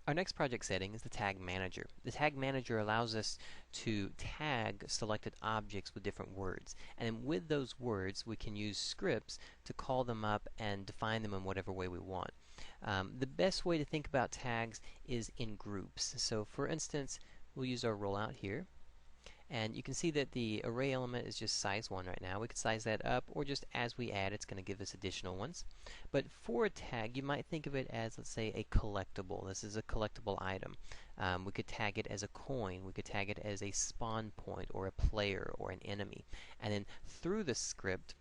Our next project setting is the Tag Manager. The Tag Manager allows us to tag selected objects with different words. And then with those words, we can use scripts to call them up and define them in whatever way we want. The best way to think about tags is in groups. So for instance, we'll use our rollout here. And you can see that the array element is just size 1 right now. We could size that up, or just as we add, it's going to give us additional ones. But for a tag, you might think of it as, let's say, a collectible. This is a collectible item. We could tag it as a coin. We could tag it as a spawn point, or a player, or an enemy. And then through the script,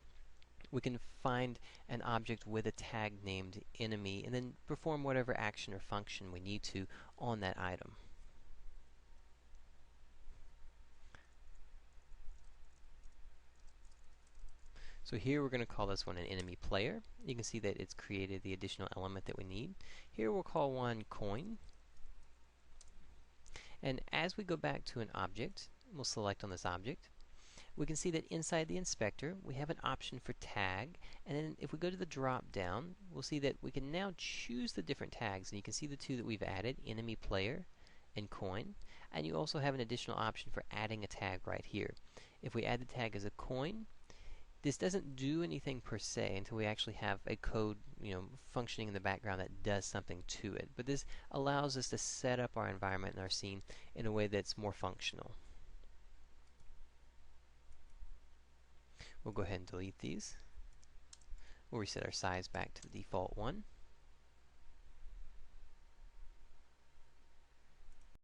we can find an object with a tag named enemy, and then perform whatever action or function we need to on that item. So here we're going to call this one an enemy player. You can see that it's created the additional element that we need. Here we'll call one coin. And as we go back to an object, we'll select on this object. We can see that inside the inspector we have an option for tag, and then if we go to the drop down, we'll see that we can now choose the different tags, and you can see the two that we've added, enemy player and coin, and you also have an additional option for adding a tag right here. If we add the tag as a coin, this doesn't do anything per se until we actually have a code, functioning in the background that does something to it. But this allows us to set up our environment and our scene in a way that's more functional. We'll go ahead and delete these. We'll reset our size back to the default one.